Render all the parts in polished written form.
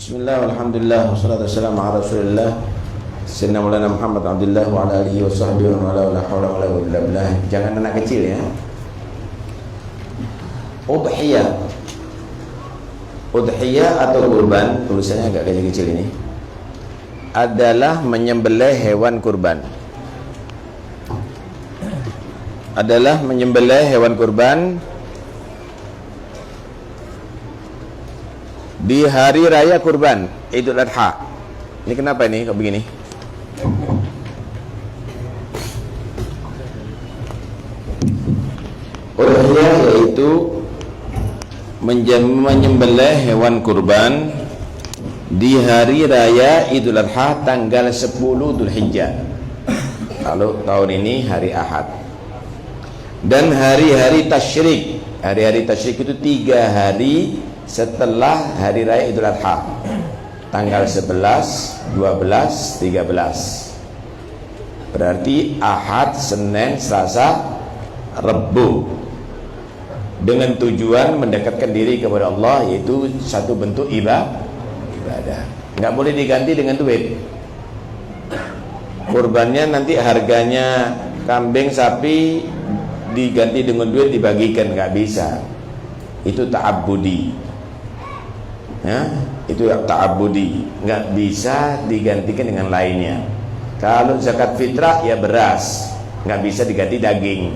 Bismillah, alhamdulillah, wassalatu wassalamu ala rasulillah Sayyidina Maulana Muhammad Abdullah wa ala alihi wa sahbihi wa ala hawla wa la quwwata illa billah. Jangan anak kecil ya. Udhiyah atau kurban, tulisannya agak kecil-kecil ini, adalah menyembelih hewan kurban. Adalah menyembelih hewan kurban di hari raya kurban Idul Adha. Ini kenapa ini kok begini? Udhiyah yaitu menyembelih hewan kurban di hari raya Idul Adha tanggal 10 Dzulhijjah. Kalau tahun ini hari Ahad. Dan hari-hari tasyrik. Hari-hari tasyrik itu 3 hari setelah hari raya Idul Adha, tanggal 11, 12, 13. Berarti Ahad, Senin, Selasa, Rabu, dengan tujuan mendekatkan diri kepada Allah, yaitu satu bentuk ibadah. Nggak boleh diganti dengan duit. Kurbannya nanti harganya kambing, sapi diganti dengan duit dibagikan, nggak bisa. Itu ta'abbudi. Ya, itu ta'abbudi, nggak bisa digantikan dengan lainnya. Kalau zakat fitrah ya beras, nggak bisa diganti daging,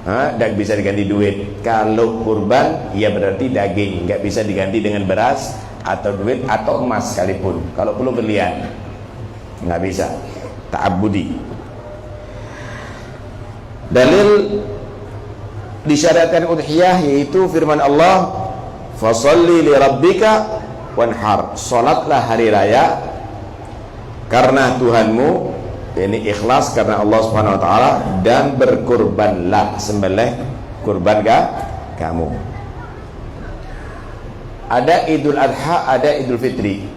nggak bisa diganti duit. Kalau kurban ya berarti daging, nggak bisa diganti dengan beras atau duit atau emas sekalipun. Kalau perlu berlian, nggak bisa. Ta'abbudi. Dalil disyariatkan udhiyah yaitu firman Allah, fasalli li rabbika wanhar. Salatlah hari raya karena Tuhanmu, ini ikhlas karena Allah Subhanahu wa taala, dan berkurbanlah, sembelih kurban kamu. Ada Idul Adha, ada Idul Fitri.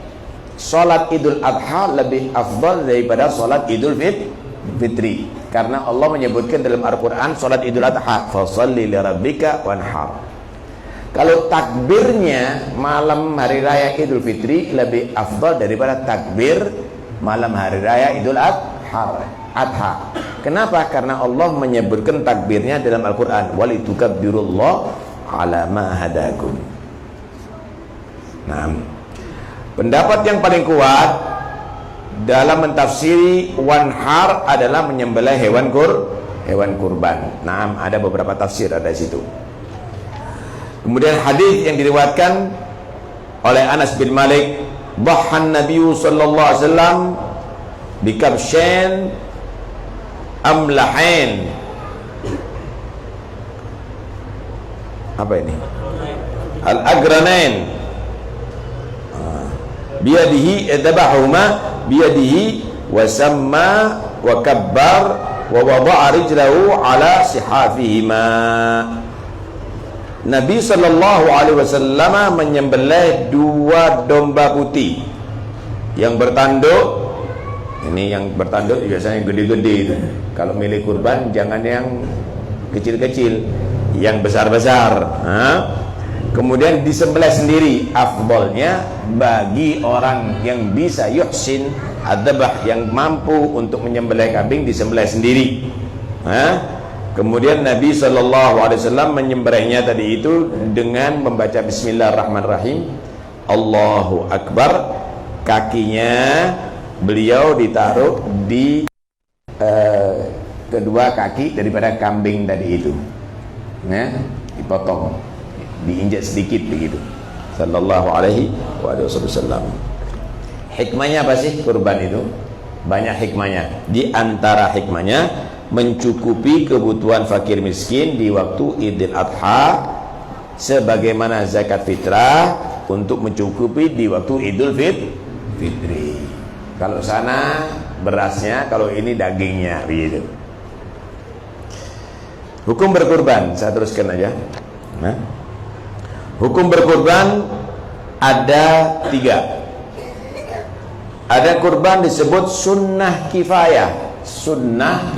Salat Idul Adha lebih afdal daripada salat Idul Fitri, karena Allah menyebutkan dalam Al-Quran salat Idul Adha, fasalli li rabbika wanhar. Kalau takbirnya malam hari raya Idul Fitri lebih afdal daripada takbir malam hari raya Idul Adha. Kenapa? Karena Allah menyebutkan takbirnya dalam Al-Quran, walitukabbirullaha ala ma hadakum. Nah, pendapat yang paling kuat dalam mentafsiri wanhar adalah menyembelih hewan kurban. Nah, ada beberapa tafsir ada di situ. Kemudian hadis yang diriwayatkan oleh Anas bin Malik, dhahan Nabi sallallahu alaihi wasallam bikabshain amlahain. Apa ini? Al-agranain. Biyadihi dzabahuma biyadihi wa samma wa kabbar wa wada'a rijlahu ala sihafihima. Nabi sallallahu alaihi wasallam menyembelih 2 domba putih yang bertanduk. Ini yang bertanduk biasanya gede-gede itu. Kalau milik kurban jangan yang kecil-kecil, yang besar-besar. Kemudian disembelih sendiri. Afdalnya bagi orang yang bisa yuhsin adzabah, yang mampu untuk menyembelih kambing, disembelih sendiri. Kemudian Nabi SAW menyembelihnya tadi itu dengan membaca Bismillahirrahmanirrahim, Allahu Akbar. Kakinya beliau ditaruh di kedua kaki daripada kambing tadi itu, dipotong, diinjak sedikit begitu. Sallallahu alaihi wasallam. Hikmahnya apa sih kurban itu? Banyak hikmahnya. Di antara hikmahnya mencukupi kebutuhan fakir miskin di waktu Idul Adha, sebagaimana zakat fitrah untuk mencukupi di waktu Idul Fitri. Kalau sana berasnya, kalau ini dagingnya begitu. Hukum berkurban, saya teruskan aja. Hukum berkurban ada 3. Ada kurban disebut sunnah kifayah. Sunnah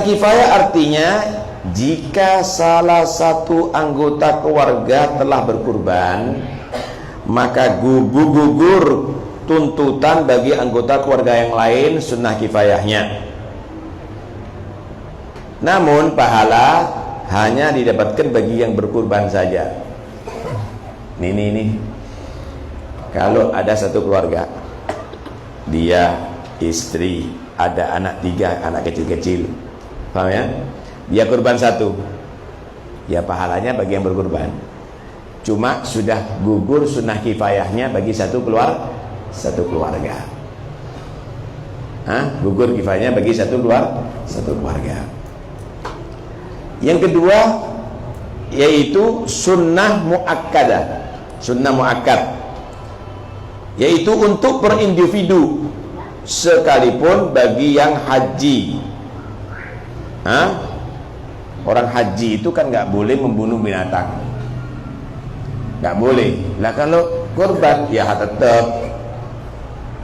kifayah artinya jika salah satu anggota keluarga telah berkurban, maka gugur tuntutan bagi anggota keluarga yang lain sunnah kifayahnya. Namun pahala hanya didapatkan bagi yang berkurban saja. Ini kalau ada satu keluarga, dia, istri, ada anak 3, anak kecil-kecil, paham ya? Dia kurban 1, ya pahalanya bagi yang berkurban. Cuma sudah gugur sunnah kifayahnya bagi satu keluarga. Gugur kifayahnya bagi satu keluarga. Yang kedua yaitu sunnah muakkadah. Sunnah muakkad yaitu untuk per individu, sekalipun bagi yang haji. Orang haji itu kan nggak boleh membunuh binatang, nggak boleh. Lah kalau kurban ya tetap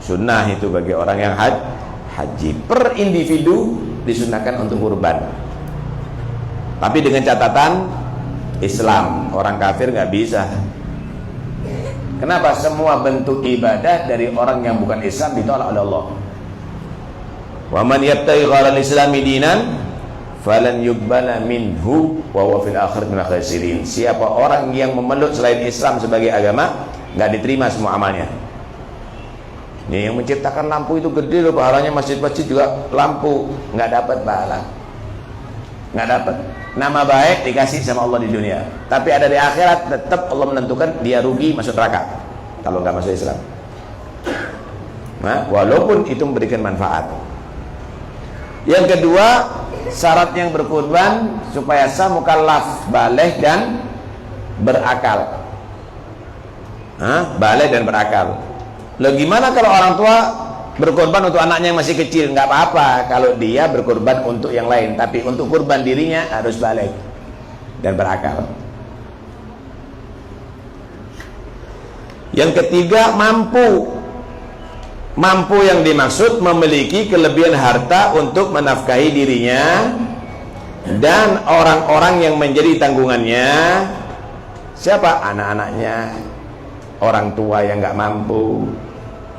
sunnah itu bagi orang yang haji. Per individu disunahkan untuk kurban, tapi dengan catatan Islam. Orang kafir nggak bisa. Kenapa? Semua bentuk ibadah dari orang yang bukan Islam ditolak oleh Allah. Wa man yabtaghi ghairal islami dinan falan yuqbala minhu wa huwa fil akhirati minal khasirin. Siapa orang yang memeluk selain Islam sebagai agama, nggak diterima semua amalnya. Nih, yang menciptakan lampu itu gede loh pahalanya, masjid-masjid juga lampu, nggak dapat pahala, nggak dapat. Nama baik dikasih sama Allah di dunia, tapi ada di akhirat tetap Allah menentukan dia rugi, masuk neraka kalau nggak masuk Islam. Walaupun itu memberikan manfaat. Yang kedua, syarat yang berkurban supaya sah mukallaf, baligh dan berakal. Baligh dan berakal. Loh, gimana kalau orang tua berkorban untuk anaknya yang masih kecil? Nggak apa-apa kalau dia berkorban untuk yang lain, tapi untuk kurban dirinya harus baligh dan berakal. Yang ketiga, mampu. Mampu yang dimaksud memiliki kelebihan harta untuk menafkahi dirinya dan orang-orang yang menjadi tanggungannya. Siapa? Anak-anaknya, orang tua yang nggak mampu,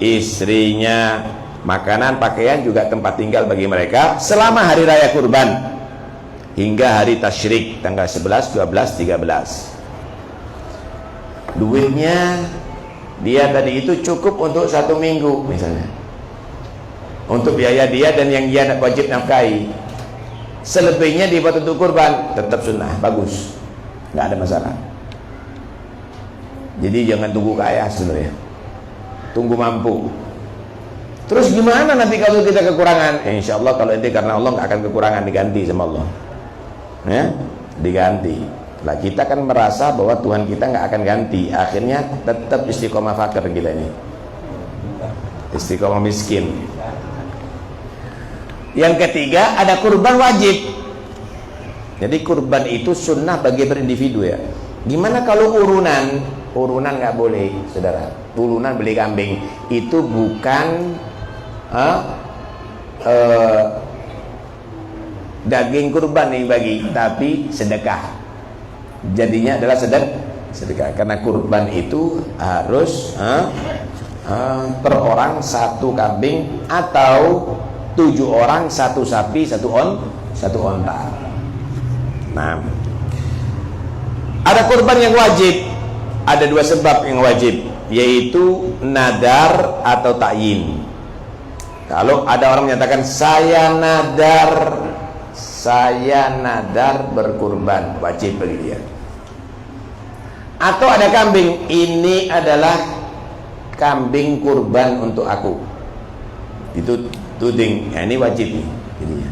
istrinya, makanan, pakaian, juga tempat tinggal bagi mereka selama hari raya kurban hingga hari tasyrik tanggal 11, 12, 13. Duitnya dia tadi itu cukup untuk 1 minggu misalnya, untuk biaya dia dan yang dia wajib nafkahi. Selebihnya dibuat untuk kurban, tetap sunnah, bagus, nggak ada masalah. Jadi jangan tunggu kaya sebenarnya, tunggu mampu. Terus gimana nanti kalau kita kekurangan? Insya Allah kalau itu karena Allah nggak akan kekurangan, diganti sama Allah, ya, diganti. Lah kita kan merasa bahwa Tuhan kita nggak akan ganti, akhirnya tetap istiqomah fakir kita ini, istiqomah miskin. Yang ketiga, ada kurban wajib. Jadi kurban itu sunnah bagi berindividu ya. Gimana kalau urunan? Urunan nggak boleh, saudara. Urunan beli kambing itu bukan daging kurban yang bagi, tapi sedekah. Jadinya adalah sedekah, karena kurban itu harus per orang 1 kambing atau 7 orang 1 sapi 1 onta. Nah, ada kurban yang wajib. Ada 2 sebab yang wajib, yaitu nadar atau ta'yin. Kalau ada orang menyatakan saya nadar berkurban, wajib bagi dia. Atau ada kambing, ini adalah kambing kurban untuk aku, itu tuding, ya, ini wajib nih, jadinya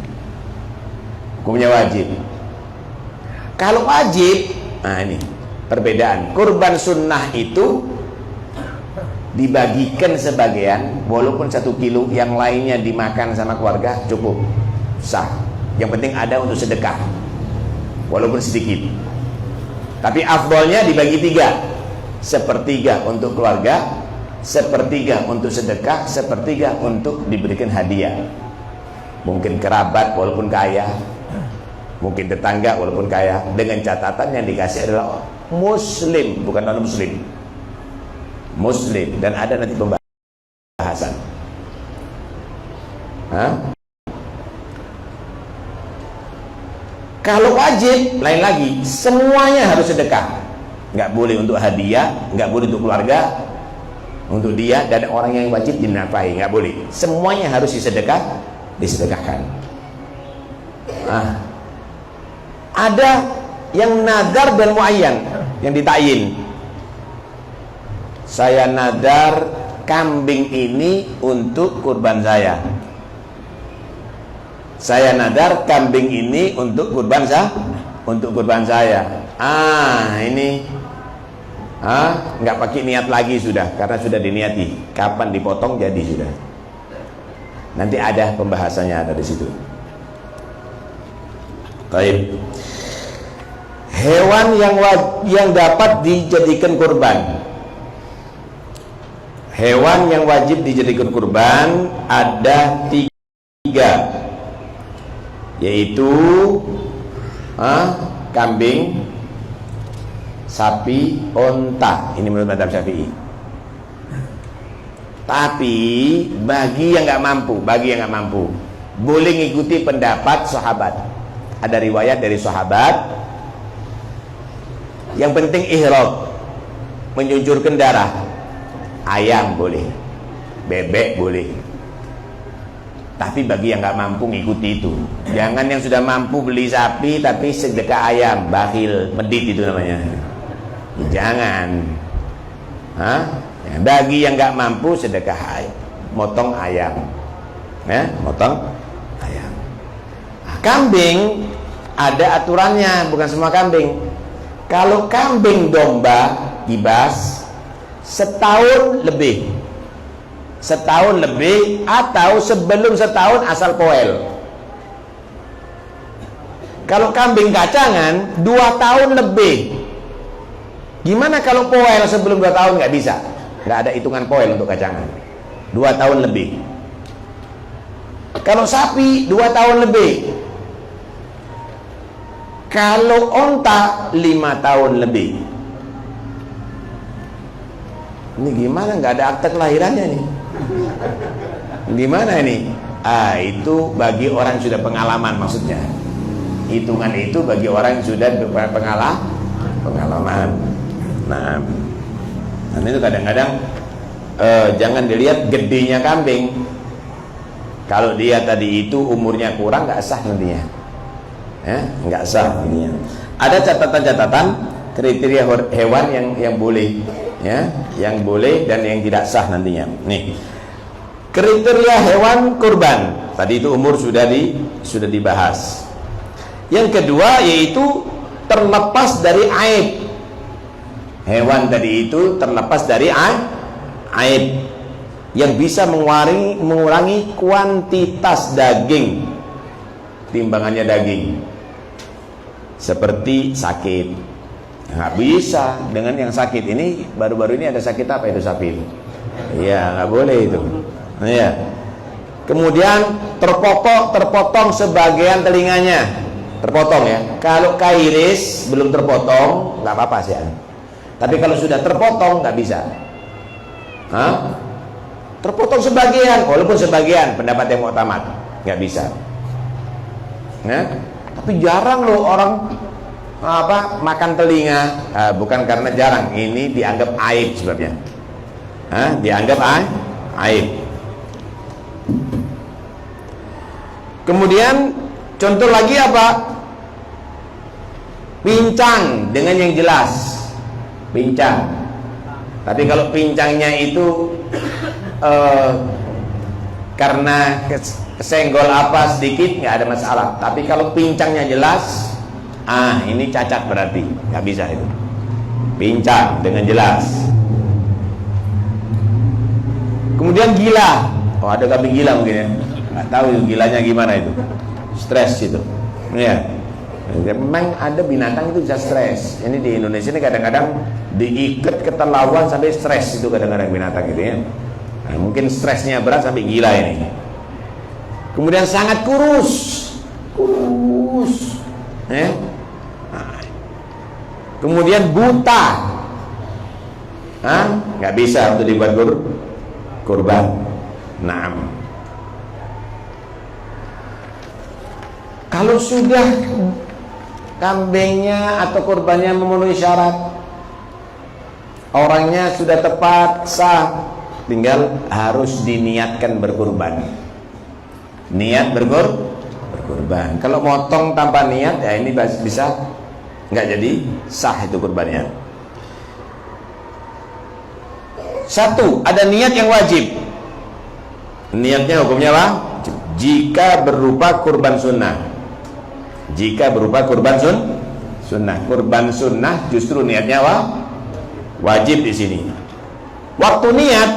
hukumnya wajib. Kalau wajib, nah ini perbedaan. Kurban sunnah itu dibagikan sebagian, walaupun 1 kilo, yang lainnya dimakan sama keluarga, cukup, sah. Yang penting ada untuk sedekah, walaupun sedikit. Tapi afdolnya dibagi 3, 1/3 untuk keluarga, 1/3 untuk sedekah, 1/3 untuk diberikan hadiah, mungkin kerabat walaupun kaya. mungkin tetangga walaupun kaya, dengan catatan yang dikasih adalah muslim, bukan non muslim, muslim. Dan ada nanti pembahasan. Kalau wajib lain lagi, semuanya harus sedekah. Nggak boleh untuk hadiah, nggak boleh untuk keluarga, untuk dia dan orang yang wajib dinafkahi, nggak boleh. Semuanya harus disedekahkan. Ada yang nadar dan muayyan, yang ditayin. Saya nadar kambing ini untuk kurban saya. Saya nadar kambing ini untuk kurban saya. Ini nggak pakai niat lagi sudah, karena sudah diniati. Kapan dipotong jadi sudah. Nanti ada pembahasannya, ada di situ. Baik. Hewan yang dapat dijadikan kurban. Hewan yang wajib dijadikan kurban ada 3, yaitu kambing, sapi, onta. Ini menurut mazhab Syafi'i. Tapi bagi yang nggak mampu, boleh ngikuti pendapat sahabat. Ada riwayat dari sahabat, yang penting ihram, menjunjurkan darah. Ayam boleh, bebek boleh. Tapi bagi yang nggak mampu ngikuti itu. Jangan yang sudah mampu beli sapi tapi sedekah ayam, bakhil, medit itu namanya. Jangan. Bagi yang nggak mampu sedekah ayam, motong ayam, motong ayam. Kambing ada aturannya, bukan semua kambing. Kalau kambing domba kibas setahun lebih atau sebelum setahun asal poel. Kalau kambing kacangan 2 tahun lebih. Gimana kalau poel sebelum 2 tahun? Nggak bisa, nggak ada hitungan poel untuk kacangan. 2 tahun lebih. Kalau sapi 2 tahun lebih. Kalau onta 5 tahun lebih. Ini gimana, nggak ada akte kelahirannya nih? Gimana ini? Itu bagi orang yang sudah pengalaman maksudnya. Hitungan itu bagi orang yang sudah pengalaman. Nah itu kadang-kadang jangan dilihat gedenya kambing. Kalau dia tadi itu umurnya kurang, nggak sah nantinya. Nggak sah ininya. Ada catatan-catatan kriteria hewan yang boleh, yang boleh dan yang tidak sah nantinya. Nih, kriteria hewan kurban. Tadi itu umur sudah dibahas. Yang kedua yaitu terlepas dari aib. Hewan tadi itu terlepas dari aib yang bisa mengurangi kuantitas daging, timbangannya daging. Seperti sakit, nggak bisa dengan yang sakit ini. Baru-baru ini ada sakit apa itu sapi? Iya, nggak boleh itu. Iya. Kemudian terpotong sebagian telinganya, terpotong ya. Kalau kairis belum terpotong nggak apa-apa sih. Tapi kalau sudah terpotong nggak bisa. Terpotong sebagian, walaupun sebagian pendapat yang mu'tamad nggak bisa. Tapi jarang loh orang makan telinga. Bukan karena jarang, ini dianggap aib sebabnya. Dianggap aib. Kemudian contoh lagi apa? Pincang dengan yang jelas. Pincang. Tapi kalau pincangnya itu karena kesenggol apa sedikit nggak ada masalah. Tapi kalau pincangnya jelas, ini cacat berarti nggak bisa itu. Pincang dengan jelas. Kemudian gila. Ada kambing gila mungkin ya. Nggak tahu itu gilanya gimana itu. Stres itu. Ya. Memang ada binatang itu bisa stres. Ini di Indonesia ini kadang-kadang diikat keterlaluan sampai stres itu kadang-kadang binatang gitu ya. Mungkin stresnya berat sampai gila ini. Kemudian sangat kurus. Kemudian buta, nggak bisa untuk dibuat kurban. Naam. Kalau sudah kambingnya atau kurbannya memenuhi syarat, orangnya sudah tepat, sah, tinggal harus diniatkan berkurban. Niat berkurban. Kalau motong tanpa niat, ya ini bisa nggak jadi sah itu kurbannya. Satu, ada niat yang wajib. Niatnya hukumnya apa? Jika berupa kurban sunnah. Jika berupa kurban sunnah. Kurban sunnah justru niatnya apa? Wajib di sini. Waktu niat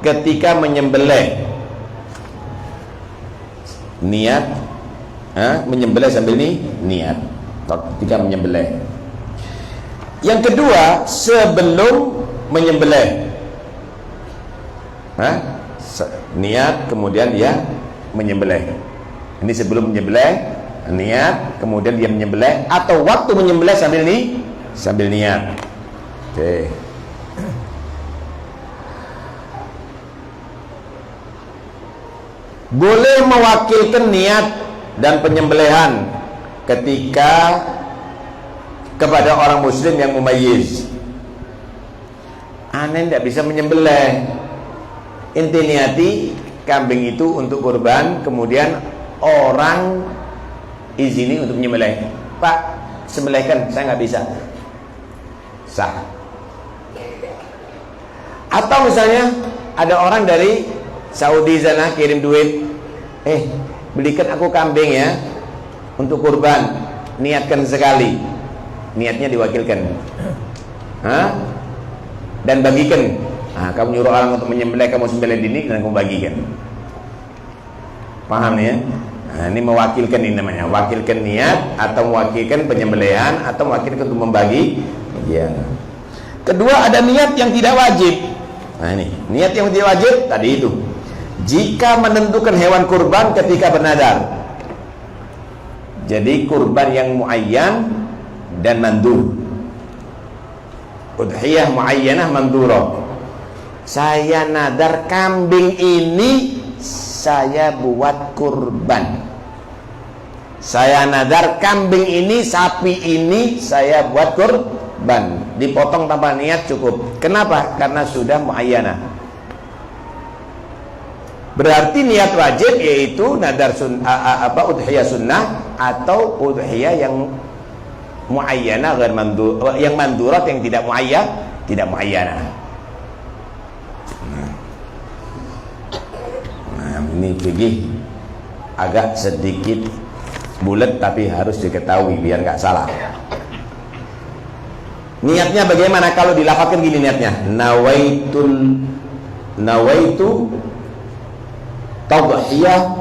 ketika menyembelih. Niat menyembelih sambil niat ketika menyembelih. Yang kedua, sebelum menyembelih. Niat kemudian dia menyembelih. Ini sebelum menyembelih, niat kemudian dia menyembelih, atau waktu menyembelih sambil niat. Oke. Boleh mewakilkan niat dan penyembelihan ketika kepada orang muslim yang mumayyiz. Aneh tidak bisa menyembelih. Inti niati kambing itu untuk kurban, kemudian orang izini untuk menyembelih. Pak, sembelihkan, saya nggak bisa. Sah. Atau misalnya ada orang dari Saudi sana kirim duit, belikan aku kambing ya untuk kurban, niatkan sekali, niatnya diwakilkan, dan bagikan. Kamu nyuruh orang untuk menyembelih, kamu sembelih dini dan kamu bagikan. Paham ya? Ini mewakilkan, ini namanya wakilkan niat, atau mewakilkan penyembelihan, atau mewakilkan untuk membagi. Ya. Kedua, ada niat yang tidak wajib. Ini niat yang tidak wajib tadi itu. Jika menentukan hewan kurban ketika bernadar. Jadi kurban yang muayyan dan mandur. Udhiyah muayyanah mandurah. Saya nadar kambing ini saya buat kurban. Saya nadar kambing ini, sapi ini saya buat kurban. Dipotong tanpa niat cukup. Kenapa? Karena sudah muayyanah. Berarti niat wajib yaitu nadar udhiyah sunnah atau udhiyah yang muayyanah, yang mandurat, yang tidak muayyanah. Ini fikih agak sedikit bulat tapi harus diketahui biar nggak salah. Niatnya bagaimana? Kalau dilafalkan gini niatnya, nawaitu tadhiyah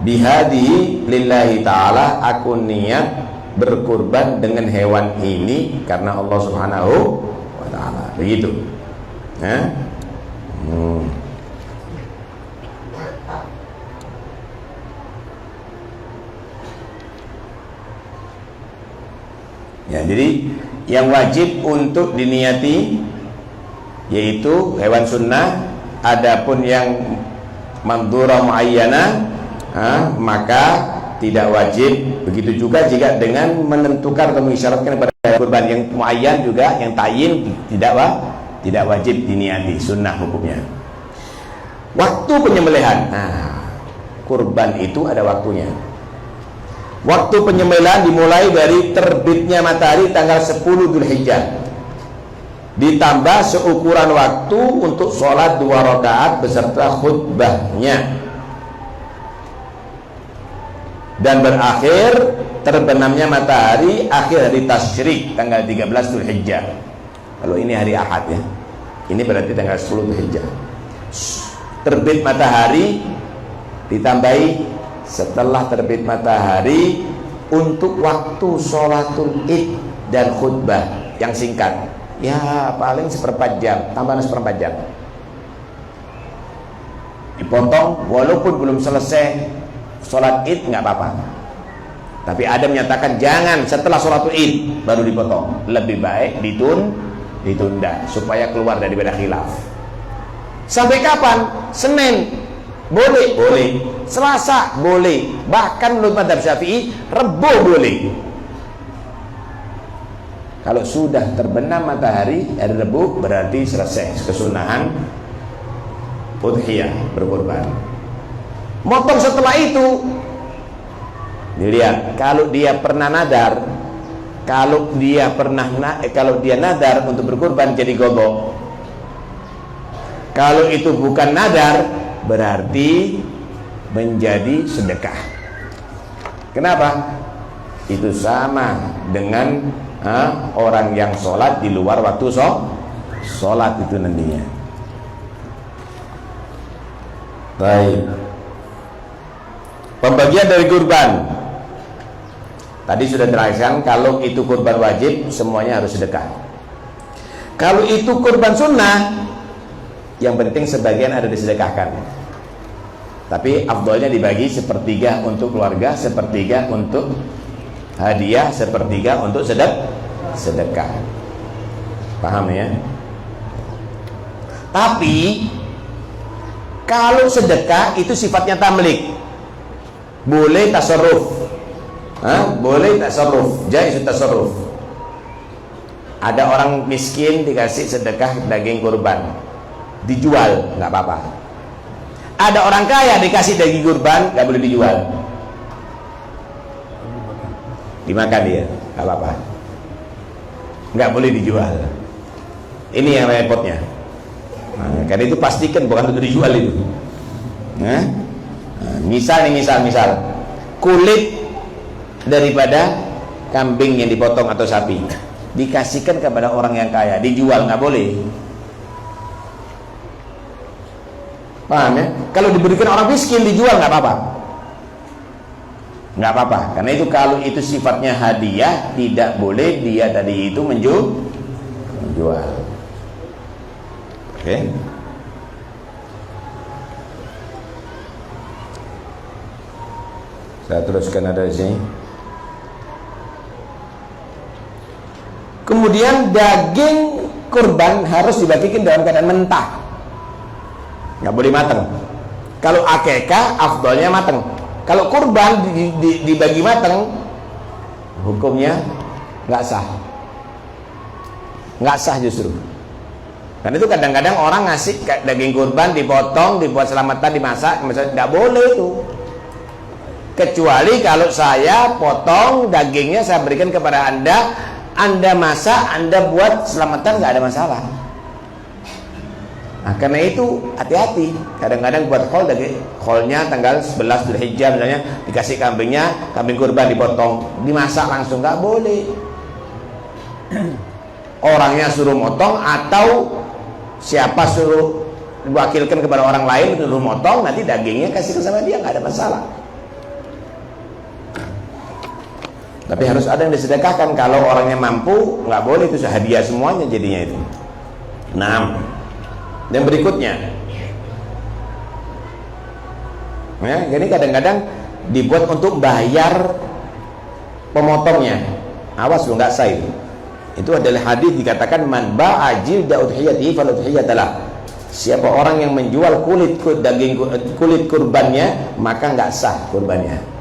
bihadihi lillahi ta'ala, aku niat berkurban dengan hewan ini karena Allah Subhanahu wa ta'ala. Begitu. Ya, jadi yang wajib untuk diniati yaitu hewan sunnah. Adapun yang mandurah muayyanah, maka tidak wajib. Begitu juga jika dengan menentukan atau mengisyaratkan kepada kurban yang muayyan juga, yang tayin tidak wajib diniati, sunnah hukumnya. Waktu penyembelihan, kurban itu ada waktunya. Waktu penyembelihan dimulai dari terbitnya matahari tanggal 10 Dzulhijjah, ditambah seukuran waktu untuk sholat 2 rakaat beserta khutbahnya, dan berakhir terbenamnya matahari akhir hari tasyrik tanggal 13 Dzulhijjah. Kalau ini hari Ahad ya, ini berarti tanggal 10 Dzulhijjah. Terbit matahari ditambahi setelah terbit matahari untuk waktu sholatul id dan khutbah yang singkat, ya paling 1/4 jam, tambahan 1/4 jam. Dipotong walaupun belum selesai sholat id nggak apa-apa. Tapi ada menyatakan jangan setelah sholat id baru dipotong, lebih baik ditunda supaya keluar daripada khilaf. Sampai kapan? Senin boleh, Selasa boleh, bahkan menurut mazhab Syafi'i Rebo boleh. Kalau sudah terbenam matahari hari Rebo berarti selesai kesunahan udhiyah, berkorban. Motong setelah itu dilihat, kalau dia pernah nadar, kalau dia nadar untuk berkorban jadi gobok. Kalau itu bukan nadar berarti menjadi sedekah. Kenapa? Itu sama dengan orang yang sholat di luar waktu sholat itu nantinya. Baik. Pembagian dari kurban tadi sudah terangkan, kalau itu kurban wajib semuanya harus sedekah. Kalau itu kurban sunnah, yang penting sebagian ada disedekahkan. Tapi afdolnya dibagi sepertiga untuk keluarga, sepertiga untuk hadiah, sepertiga untuk sedekah. Paham ya? Tapi kalau sedekah itu sifatnya tamlik, boleh tasarruf, boleh tasarruf, jaiz tasarruf. Ada orang miskin dikasih sedekah daging kurban, dijual nggak apa-apa. Ada orang kaya dikasih daging kurban, nggak boleh dijual, dimakan dia, nggak apa-apa, nggak boleh dijual. Ini yang repotnya. Karena itu pastikan bukan untuk dijual itu. Misal kulit daripada kambing yang dipotong atau sapi dikasihkan kepada orang yang kaya, dijual nggak boleh. Paham ya? Kalau diberikan orang miskin dijual nggak apa-apa, nggak apa-apa. Karena itu kalau itu sifatnya hadiah, tidak boleh dia tadi itu menjual. Oke. Saya teruskan ada di sini. Kemudian daging kurban harus dibagikan dalam keadaan mentah, nggak boleh matang. Kalau akekah afdolnya matang. Kalau kurban dibagi matang, hukumnya nggak sah justru. Dan itu kadang-kadang orang ngasih daging kurban dipotong, dibuat selamatan, dimasak, misalnya nggak boleh itu. Kecuali kalau saya potong dagingnya, saya berikan kepada Anda masak, Anda buat selamatan, nggak ada masalah. Nah, karena itu hati-hati. Kadang-kadang buat kholnya tanggal 11 Dzulhijjah misalnya, dikasih kambing kurban dipotong, dimasak langsung, nggak boleh. Orangnya suruh motong atau siapa suruh diwakilkan kepada orang lain suruh motong, nanti dagingnya kasih ke sama dia, nggak ada masalah. Tapi harus ada yang disedekahkan. Kalau orangnya mampu, nggak boleh itu hadiah semuanya jadinya itu. Nah, dan berikutnya, ya, jadi kadang-kadang dibuat untuk bayar pemotongnya. Awas lu, nggak sah itu. Itu adalah hadis dikatakan man ba'a jilda udhiyatihi fal udhiyatalah. Siapa orang yang menjual kulit kurbannya, maka nggak sah kurbannya.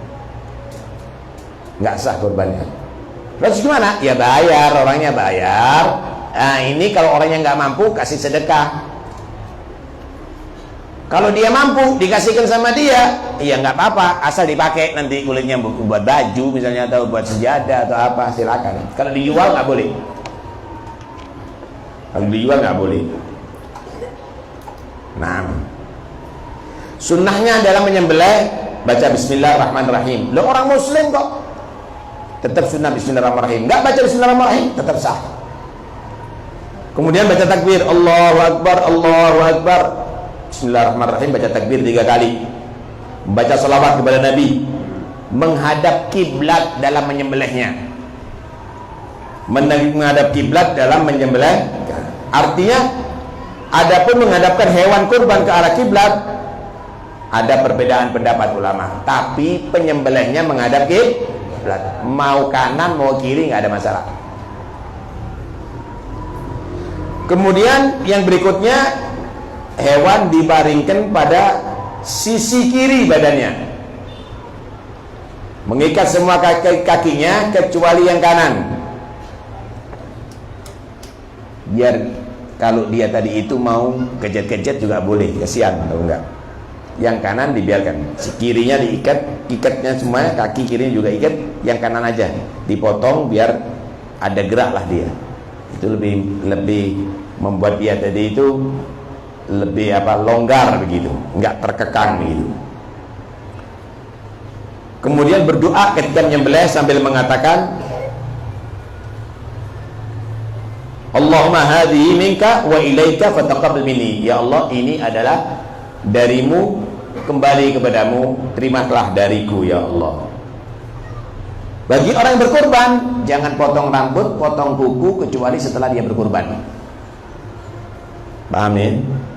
Nggak sah kurbannya. Terus gimana? Ya bayar, orangnya bayar. Nah, ini kalau orangnya nggak mampu, kasih sedekah. Kalau dia mampu, dikasihkan sama dia, ya nggak apa-apa, asal dipakai nanti kulitnya buat baju misalnya, atau buat sejadah atau apa, silakan. Kalau dijual nggak boleh. Kalau dijual nggak boleh. Nah, sunnahnya adalah menyembelih baca Bismillahirrahmanirrahim. Lo orang Muslim kok, tetap sunnah Bismillahirrahmanirrahim. Nggak baca Bismillahirrahmanirrahim, tetap sah. Kemudian baca takbir, Allahu Akbar, Allahu Akbar. Bismillahirrahmanirrahim, baca takbir 3 kali, baca salawat kepada Nabi, menghadap kiblat dalam menyembelihnya. Menghadap kiblat dalam menyembelih artinya, adapun menghadapkan hewan kurban ke arah kiblat ada perbedaan pendapat ulama, tapi penyembelihnya menghadap 13. Mau kanan mau kiri nggak ada masalah. Kemudian yang berikutnya, hewan dibaringkan pada sisi kiri badannya, mengikat semua kakinya kecuali yang kanan, biar kalau dia tadi itu mau kejet-kejet juga boleh, kasihan atau enggak. Yang kanan dibiarkan, si kirinya diikat, ikatnya semuanya, kaki kirinya juga ikat, yang kanan aja dipotong biar ada gerak lah dia. Itu lebih membuat dia tadi itu lebih longgar begitu, enggak terkekang begitu. Kemudian berdoa ketika menyembelih sambil mengatakan, Allahumma hadhihi minka wa ilaika fataqabbal minni. Ya Allah, ini adalah darimu, kembali kepadamu, terimalah dariku ya Allah. Bagi orang yang berkurban, jangan potong rambut, potong kuku kecuali setelah dia berkurban. Paham ya?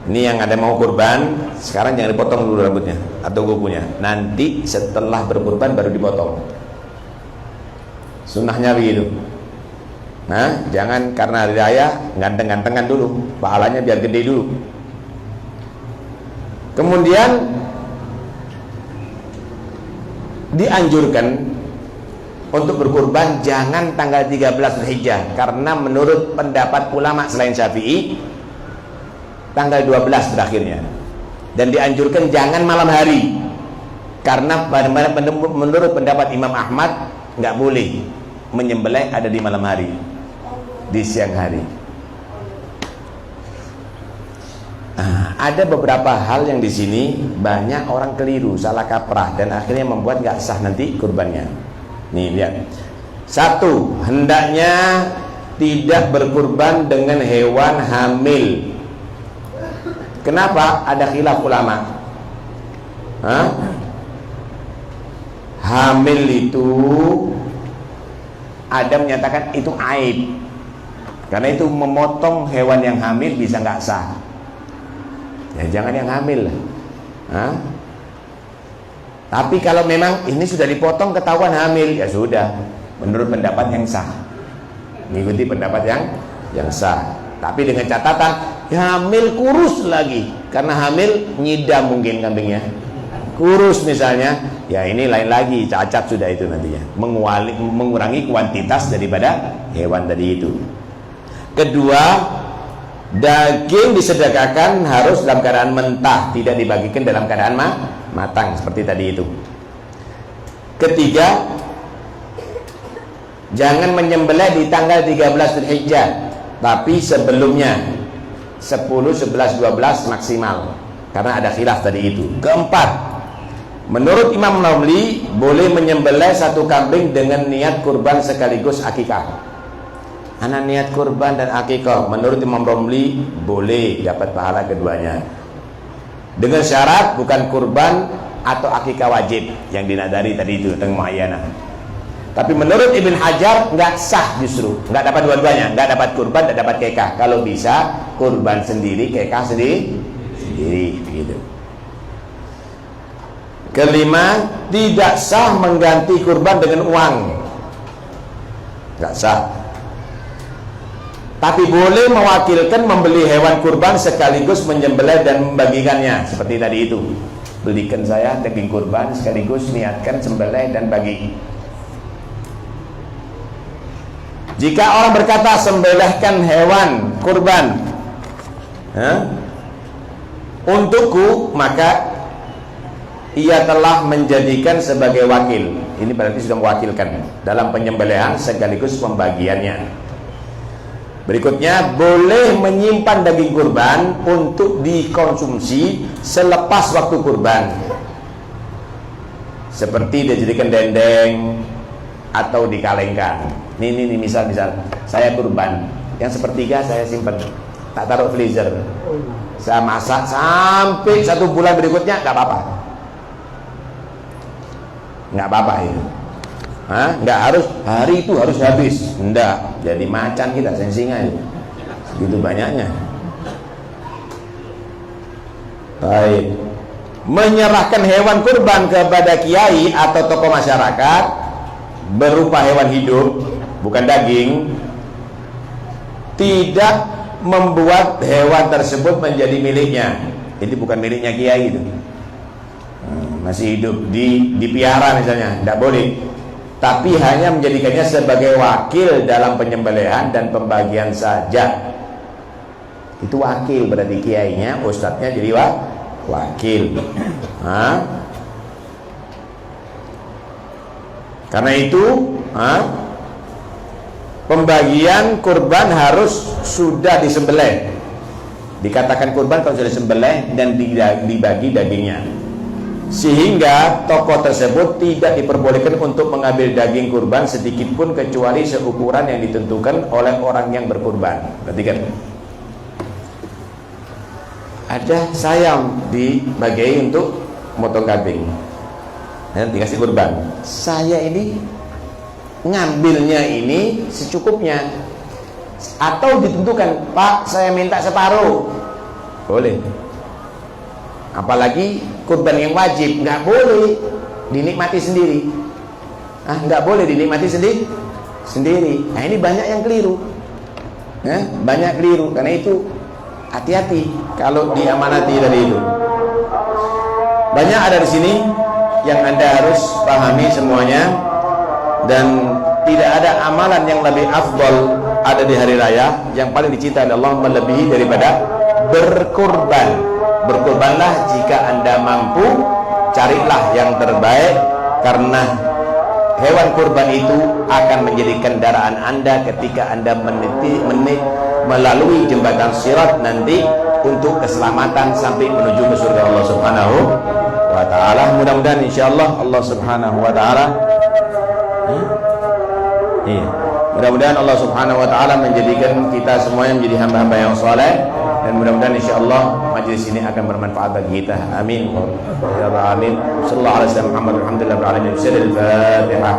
Ini yang ada mau kurban, sekarang jangan dipotong dulu rambutnya atau kukunya. Nanti setelah berkurban baru dipotong. Sunnahnya begitu. Nah, jangan karena hari raya ganteng-gantengan dulu, pahalanya biar gede dulu. Kemudian dianjurkan untuk berkurban jangan tanggal 13 Dzulhijjah, karena menurut pendapat ulama selain Syafi'i tanggal 12 terakhirnya. Dan dianjurkan jangan malam hari, karena menurut pendapat Imam Ahmad nggak boleh menyembelih ada di malam hari, di siang hari. Ada beberapa hal yang di sini banyak orang keliru, salah kaprah, dan akhirnya membuat nggak sah nanti kurbannya. Nih lihat, satu, hendaknya tidak berkurban dengan hewan hamil. Kenapa? Ada khilaf ulama. Hamil itu ada menyatakan itu aib, karena itu memotong hewan yang hamil bisa nggak sah. Ya jangan yang hamil lah. Tapi kalau memang ini sudah dipotong ketahuan hamil, ya sudah, menurut pendapat yang sah, mengikuti pendapat yang sah. Tapi dengan catatan, ya hamil kurus lagi, karena hamil nyidam mungkin kambingnya, kurus misalnya, ya ini lain lagi, cacat sudah itu nantinya, mengurangi kuantitas daripada hewan tadi itu. Kedua, daging disedekahkan harus dalam keadaan mentah, tidak dibagikan dalam keadaan matang seperti tadi itu. Ketiga, jangan menyembelih di tanggal 13 Dzulhijjah, tapi sebelumnya 10, 11, 12 maksimal, karena ada khilaf tadi itu. Keempat, menurut Imam Nawawi boleh menyembelih satu kambing dengan niat kurban sekaligus akikah. Anak niat kurban dan akikah, menurut Imam Romli boleh dapat pahala keduanya, dengan syarat bukan kurban atau akikah wajib yang dinadari tadi itu tentang muayyanah. Tapi menurut Ibn Hajar nggak sah, justru nggak dapat dua-duanya, nggak dapat kurban, nggak dapat kekah. Kalau bisa kurban sendiri, kekah sendiri begitu. Kelima, tidak sah mengganti kurban dengan uang, nggak sah. Tapi boleh mewakilkan membeli hewan kurban sekaligus menyembelih dan membagikannya, seperti tadi itu. Belikan saya daging kurban sekaligus niatkan sembelih dan bagi. Jika orang berkata sembelihkan hewan kurban untukku, maka ia telah menjadikan sebagai wakil. Ini berarti sudah mewakilkan dalam penyembelihan sekaligus pembagiannya. Berikutnya, boleh menyimpan daging kurban untuk dikonsumsi selepas waktu kurban, seperti dijadikan dendeng atau dikalengkan. Ini misal saya kurban, yang sepertiga saya simpan, tak taruh freezer, saya masak sampai 1 bulan berikutnya, nggak apa-apa, nggak apa-apa itu. Nggak harus hari itu harus habis, enggak, jadi macan kita sensinga itu, segitu banyaknya. Baik, menyerahkan hewan kurban kepada kiai atau tokoh masyarakat berupa hewan hidup, bukan daging, tidak membuat hewan tersebut menjadi miliknya. Itu bukan miliknya kiai itu. Masih hidup, dipiara misalnya, tidak boleh. Tapi hanya menjadikannya sebagai wakil dalam penyembelihan dan pembagian saja. Itu wakil, berarti kiainya, ustadznya jadi wakil. Karena itu pembagian kurban harus sudah disembelih. Dikatakan kurban kalau sudah disembelih dan dibagi dagingnya, sehingga tokoh tersebut tidak diperbolehkan untuk mengambil daging kurban sedikit pun kecuali seukuran yang ditentukan oleh orang yang berkurban. Perhatikan, ada sayam dibagi untuk motong kambing dan dikasih kurban. Saya ini ngambilnya ini secukupnya, atau ditentukan, Pak saya minta separuh, boleh. Apalagi kurban yang wajib, nggak boleh dinikmati sendiri. Nggak boleh dinikmati sendiri. Nah ini banyak yang keliru, banyak keliru. Karena itu hati-hati kalau diamanati dari itu. Banyak ada di sini yang Anda harus pahami semuanya, dan tidak ada amalan yang lebih afdal ada di hari raya yang paling dicintai oleh Allah melebihi daripada berkurban. Berkurbanlah jika Anda mampu, carilah yang terbaik, karena hewan kurban itu akan menjadi kendaraan Anda ketika Anda melalui jembatan Sirat nanti untuk keselamatan sampai menuju ke surga Allah Subhanahu wa ta'ala. Mudah-mudahan insyaallah Allah Subhanahu wa ta'ala mudah-mudahan Allah Subhanahu wa ta'ala menjadikan kita semuanya menjadi hamba-hamba yang saleh, dan mudah-mudahan insyaallah majelis ini akan bermanfaat bagi kita. Amin ya rabbal alamin. Sallallahu alaihi wasallam. Alhamdulillah rabbil alamin. Al-Fatihah.